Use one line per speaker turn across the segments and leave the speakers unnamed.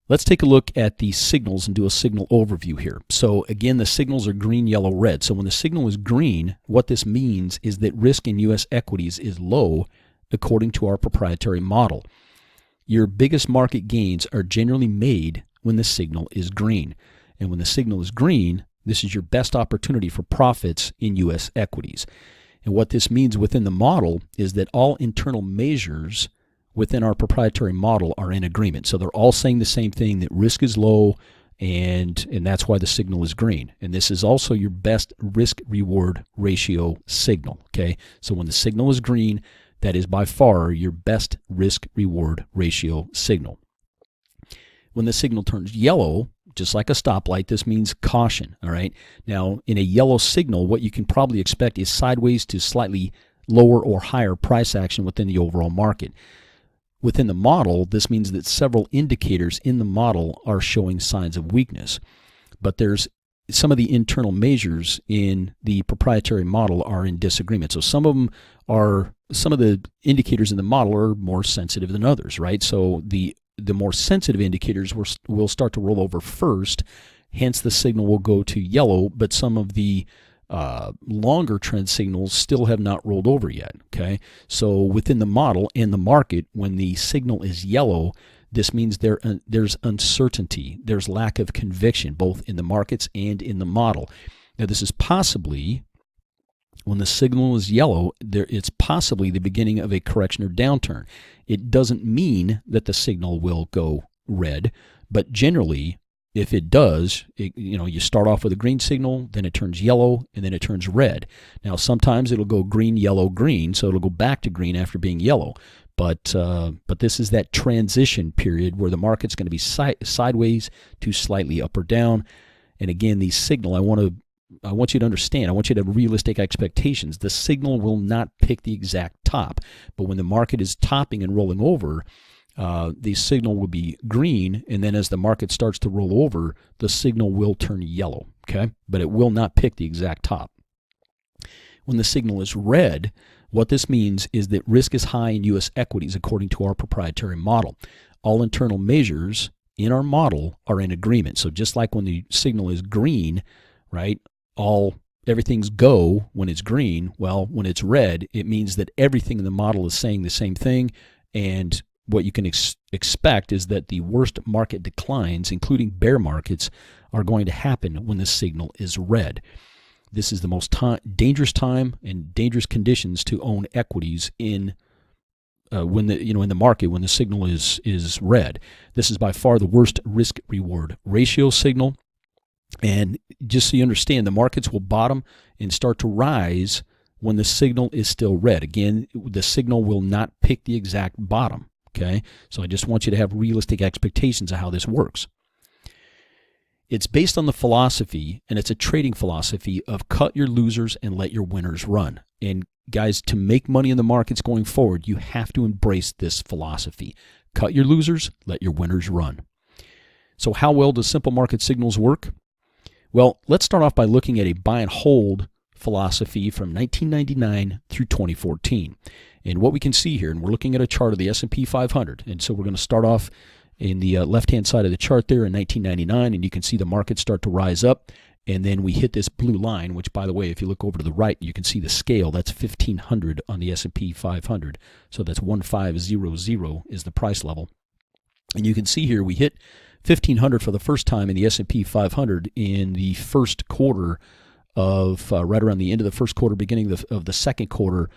Let's take a look at the signals and do a signal overview here. So again, the signals are green, yellow, red. So when the signal is green, what this means is that risk in U.S. equities is low according to our proprietary model. Your biggest market gains are generally made when the signal is green. And when the signal is green, this is your best opportunity for profits in U.S. equities. And what this means within the model is that all internal measures within our proprietary model are in agreement. So they're all saying the same thing, that risk is low, and that's why the signal is green. And this is also your best risk-reward ratio signal, okay? So when the signal is green, that is by far your best risk-reward ratio signal. When the signal turns yellow, just like a stoplight, this means caution, all right? Now, in a yellow signal, what you can probably expect is sideways to slightly lower or higher price action within the overall market. Within the model, this means that several indicators in the model are showing signs of weakness. But there's some of the internal measures in the proprietary model are in disagreement. So some of the indicators in the model are more sensitive than others, right? So the more sensitive indicators will start to roll over first, hence the signal will go to yellow, but some of the longer trend signals still have not rolled over yet, okay? So within the model and the market, when the signal is yellow, this means there's uncertainty, there's lack of conviction, both in the markets and in the model. Now this is possibly, when the signal is yellow, it's possibly the beginning of a correction or downturn. It doesn't mean that the signal will go red, but generally, if it does, you start off with a green signal, then it turns yellow, and then it turns red. Now, sometimes it'll go green, yellow, green, so it'll go back to green after being yellow. But this is that transition period where the market's going to be sideways to slightly up or down. And again, the signal, I want you to understand, I want you to have realistic expectations. The signal will not pick the exact top, but when the market is topping and rolling over, the signal will be green, and then as the market starts to roll over, the signal will turn yellow, okay? But it will not pick the exact top. When the signal is red, what this means is that risk is high in U.S. equities according to our proprietary model. All internal measures in our model are in agreement. So just like when the signal is green, right, everything's go when it's green. Well, when it's red, it means that everything in the model is saying the same thing, and what you can expect is that the worst market declines, including bear markets, are going to happen when the signal is red. This is the most dangerous time and dangerous conditions to own equities in in the market when the signal is red. This is by far the worst risk-reward ratio signal. And just so you understand, the markets will bottom and start to rise when the signal is still red. Again, the signal will not pick the exact bottom. Okay, so I just want you to have realistic expectations of how this works. It's based on the philosophy, and it's a trading philosophy, of cut your losers and let your winners run. And guys, to make money in the markets going forward, you have to embrace this philosophy. Cut your losers, let your winners run. So how well does simple market signals work? Well, let's start off by looking at a buy and hold philosophy from 1999 through 2014. And what we can see here, and we're looking at a chart of the S&P 500, and so we're going to start off in the left-hand side of the chart there in 1999, and you can see the market start to rise up, and then we hit this blue line, which, by the way, if you look over to the right, you can see the scale. That's 1,500 on the S&P 500. So that's 1500 is the price level. And you can see here we hit 1,500 for the first time in the S&P 500 in the first quarter of, right around the end of the first quarter, beginning of the second quarter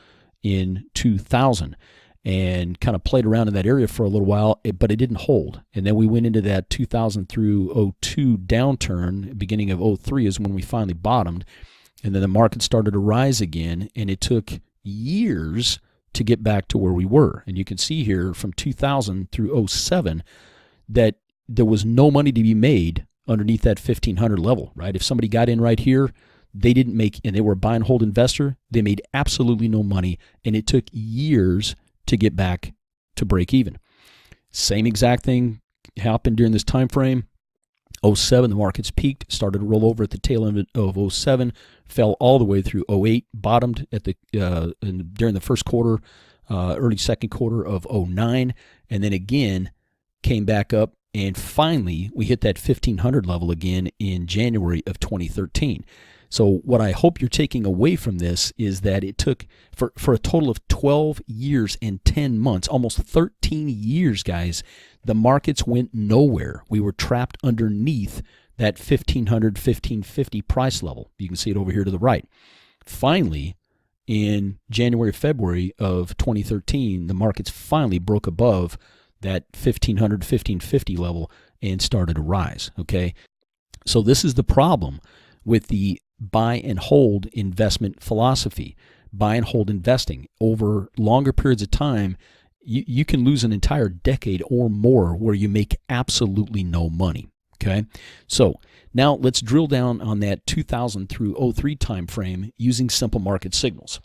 in 2000, and kind of played around in that area for a little while, but it didn't hold. And then we went into that 2000 through 02 downturn. Beginning of 03 is when we finally bottomed, and then the market started to rise again, and it took years to get back to where we were. And you can see here from 2000 through 07 that there was no money to be made underneath that 1,500 level, right? If somebody got in right here, they didn't make, and they were a buy and hold investor, they made absolutely no money, and it took years to get back to break even. Same exact thing happened during this time frame. 07, the markets peaked, started to roll over at the tail end of 07, fell all the way through 08, bottomed at during the first quarter, early second quarter of 09, and then again came back up And finally, we hit that 1500 level again in January of 2013. So what I hope you're taking away from this is that it took, for a total of 12 years and 10 months, almost 13 years, guys, the markets went nowhere. We were trapped underneath that 1500, 1550 price level. You can see it over here to the right. Finally, in January, February of 2013, the markets finally broke above that 1500, 1550 level and started to rise, okay? So this is the problem with the buy and hold investment philosophy. Buy and hold investing over longer periods of time, you can lose an entire decade or more where you make absolutely no money. Okay, so now let's drill down on that 2000 through 03 time frame using simple market signals.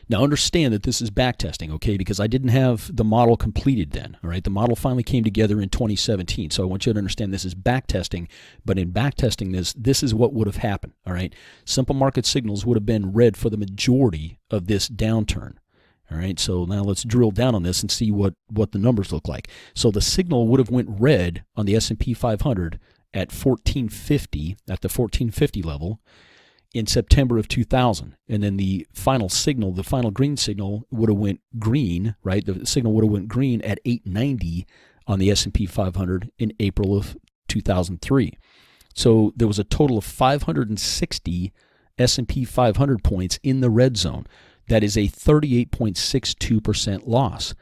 Now understand that this is backtesting, okay, because I didn't have the model completed then, all right? The model finally came together in 2017, so I want you to understand this is backtesting, but in backtesting this is what would have happened, all right? Simple market signals would have been red for the majority of this downturn, all right? So now let's drill down on this and see what the numbers look like. So the signal would have went red on the S&P 500 at 1450, at the 1450 level, in September of 2000, and then the final signal, the final green signal, would have went green, right? The signal would have went green at 890 on the S&P 500 in April of 2003. So there was a total of 560 S&P 500 points in the red zone. That is a 38.62% loss.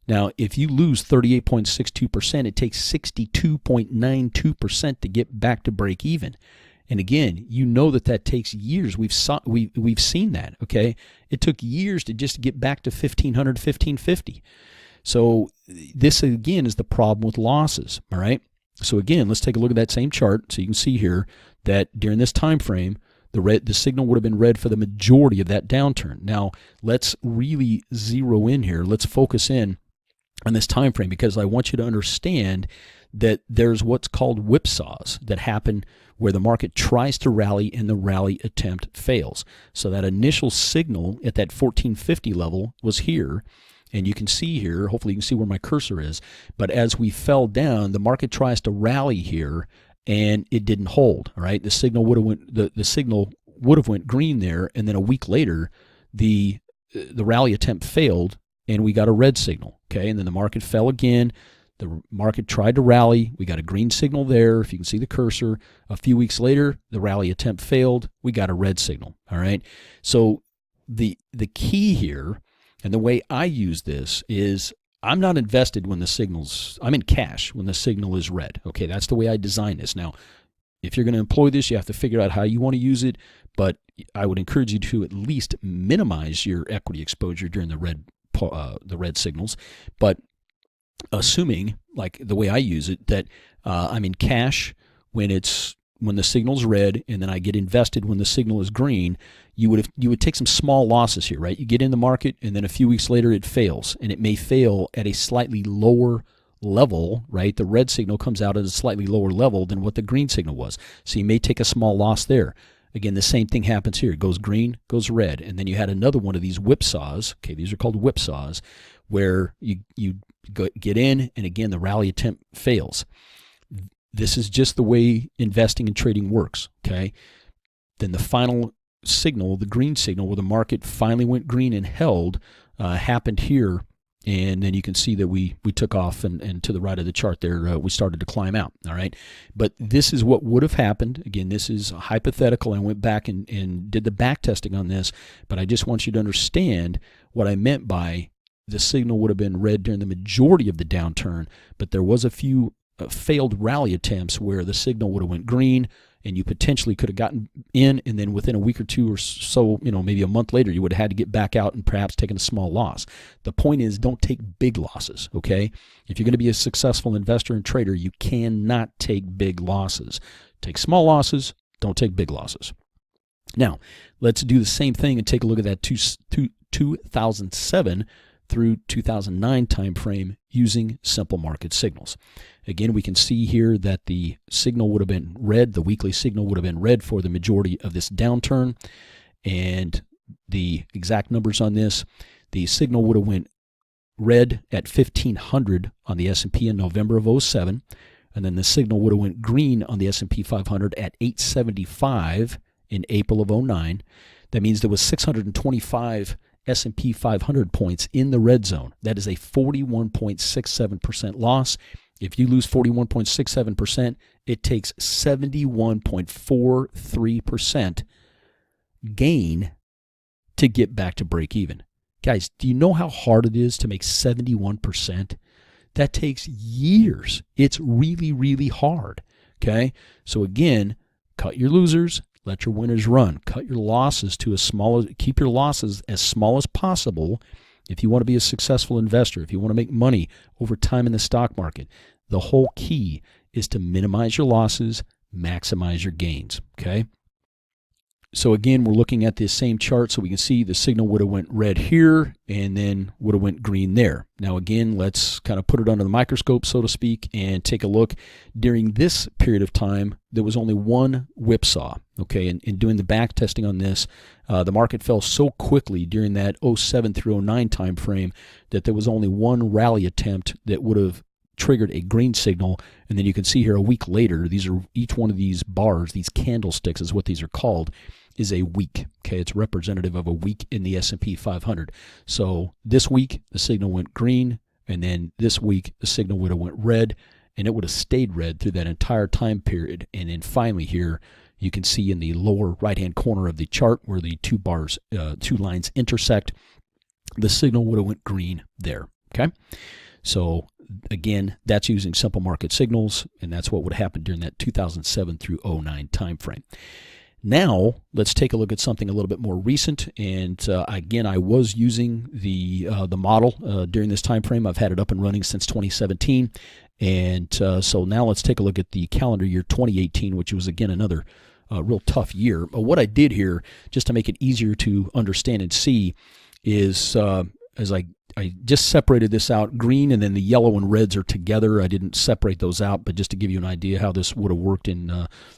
Now, if you lose 38.62%, it takes 62.92% to get back to break even. And again, you know that takes years. We've seen that, okay? It took years to just get back to 1500, 1550. So this, again, is the problem with losses, all right? So again, let's take a look at that same chart. So you can see here that during this time frame, the signal would have been red for the majority of that downturn. Now, let's really zero in here. Let's focus in on this time frame because I want you to understand that there's what's called whipsaws that happen where the market tries to rally and the rally attempt fails. So that initial signal at that 1450 level was here, and you can see here, hopefully you can see where my cursor is, but as we fell down, the market tries to rally here and it didn't hold, all right? The signal would have went green there, and then a week later the rally attempt failed and we got a red signal, okay? And then the market fell again. The market tried to rally. We got a green signal there, if you can see the cursor. A few weeks later, the rally attempt failed. We got a red signal, all right? So the key here, and the way I use this is I'm not invested when the signal's, I'm in cash when the signal is red, okay? That's the way I design this. Now, if you're going to employ this, you have to figure out how you want to use it, but I would encourage you to at least minimize your equity exposure during the red signals, but assuming, like the way I use it, that I'm in cash when the signal's red, and then I get invested when the signal is green, you would take some small losses here, right? You get in the market, and then a few weeks later it fails, and it may fail at a slightly lower level, right? The red signal comes out at a slightly lower level than what the green signal was, so you may take a small loss there. Again, the same thing happens here. It goes green, goes red, and then you had another one of these whipsaws. Okay, these are called whipsaws, where you get in, and again, the rally attempt fails. This is just the way investing and trading works, okay? Then the final signal, the green signal, where the market finally went green and held, happened here, and then you can see that we took off, and to the right of the chart there, we started to climb out, all right? But this is what would have happened. Again, this is hypothetical. I went back and did the back testing on this, but I just want you to understand what I meant by the signal would have been red during the majority of the downturn, but there was a few failed rally attempts where the signal would have went green, and you potentially could have gotten in, and then within a week or two or so, maybe a month later, you would have had to get back out and perhaps taken a small loss. The point is, don't take big losses, okay? If you're going to be a successful investor and trader, you cannot take big losses. Take small losses, don't take big losses. Now, let's do the same thing and take a look at that 2007 through 2009 time frame using simple market signals. Again, we can see here that the signal would have been red, the weekly signal would have been red for the majority of this downturn, and the exact numbers on this, the signal would have went red at 1500 on the S&P in November of 07, and then the signal would have went green on the S&P 500 at 875 in April of 09. That means there was 625 S&P 500 points in the red zone. That is a 41.67% loss. If you lose 41.67%, it takes 71.43% gain to get back to break even. Guys, do you know how hard it is to make 71%? That takes years. It's really, really hard. Okay? So again, cut your losers, let your winners run. Cut your losses to keep your losses as small as possible if you want to be a successful investor, if you want to make money over time in the stock market. The whole key is to minimize your losses, maximize your gains. Okay? So again, we're looking at this same chart, so we can see the signal would have went red here and then would have went green there. Now again, let's kind of put it under the microscope, so to speak, and take a look. During this period of time, there was only one whipsaw. Okay, and doing the back testing on this, the market fell so quickly during that 07 through 09 time frame that there was only one rally attempt that would have triggered a green signal. And then you can see here a week later, each one of these bars, these candlesticks is what these are called, is a week. Okay, it's representative of a week in the S&P 500. So this week the signal went green, and then this week the signal would have went red, and it would have stayed red through that entire time period. And then finally here you can see in the lower right hand corner of the chart where the two lines intersect, the signal would have went green there. Okay, so again, that's using simple market signals, and that's what would happen during that 2007 through 09 time frame. Now, let's take a look at something a little bit more recent. And again, I was using the model during this time frame. I've had it up and running since 2017. And so now let's take a look at the calendar year 2018, which was, again, another real tough year. But what I did here, just to make it easier to understand and see, is as I just separated this out, green and then the yellow and reds are together. I didn't separate those out, but just to give you an idea how this would have worked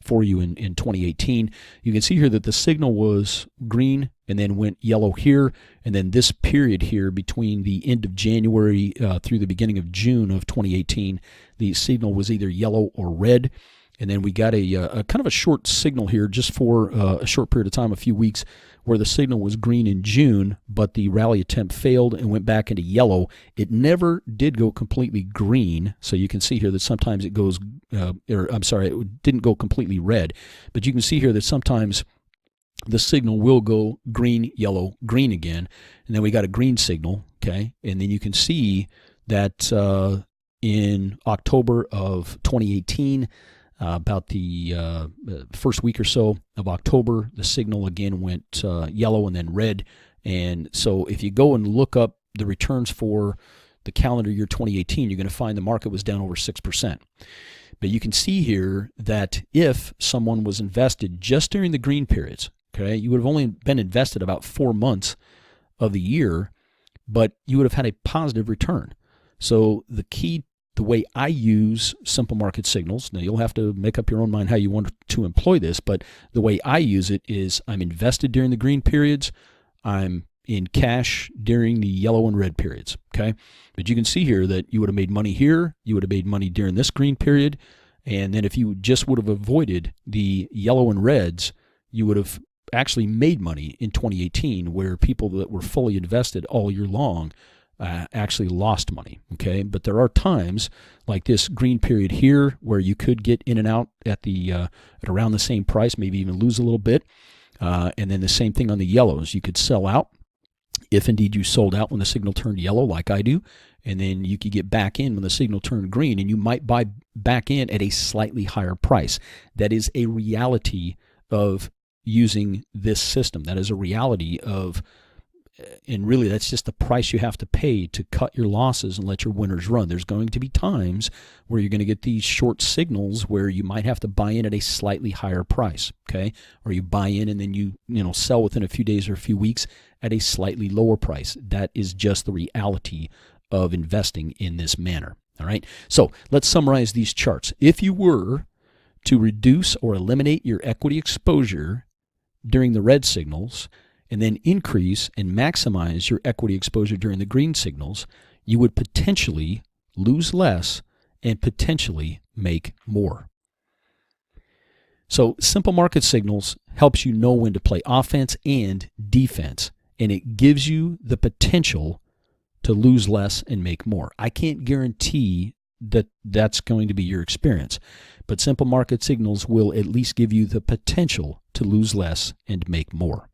for you in 2018. You can see here that the signal was green and then went yellow here, and then this period here between the end of January through the beginning of June of 2018, the signal was either yellow or red. And then we got a kind of a short signal here just for a short period of time, a few weeks, where the signal was green in June, but the rally attempt failed and went back into yellow. It never did go completely green, so you can see here that sometimes it goes, it didn't go completely red, but you can see here that sometimes the signal will go green, yellow, green again, and then we got a green signal, okay? And then you can see that in October of 2018, about the first week or so of October, the signal again went yellow and then red. And so if you go and look up the returns for the calendar year 2018, you're going to find the market was down over 6%. But you can see here that if someone was invested just during the green periods, okay, you would have only been invested about 4 months of the year, but you would have had a positive return. So the way I use simple market signals, now you'll have to make up your own mind how you want to employ this, but the way I use it is I'm invested during the green periods, I'm in cash during the yellow and red periods, okay? But you can see here that you would have made money here, you would have made money during this green period, and then if you just would have avoided the yellow and reds, you would have actually made money in 2018, where people that were fully invested all year long actually lost money, okay? But there are times like this green period here where you could get in and out at around the same price, maybe even lose a little bit. And then the same thing on the yellows. You could sell out if indeed you sold out when the signal turned yellow like I do, and then you could get back in when the signal turned green, and you might buy back in at a slightly higher price. That is a reality of using this system. That is a reality of, and really that's just the price you have to pay to cut your losses and let your winners run. There's going to be times where you're going to get these short signals where you might have to buy in at a slightly higher price, okay? Or you buy in and then you sell within a few days or a few weeks at a slightly lower price. That is just the reality of investing in this manner, all right? So let's summarize these charts. If you were to reduce or eliminate your equity exposure during the red signals, and then increase and maximize your equity exposure during the green signals, you would potentially lose less and potentially make more. So simple market signals helps you know when to play offense and defense, and it gives you the potential to lose less and make more. I can't guarantee that that's going to be your experience, but simple market signals will at least give you the potential to lose less and make more.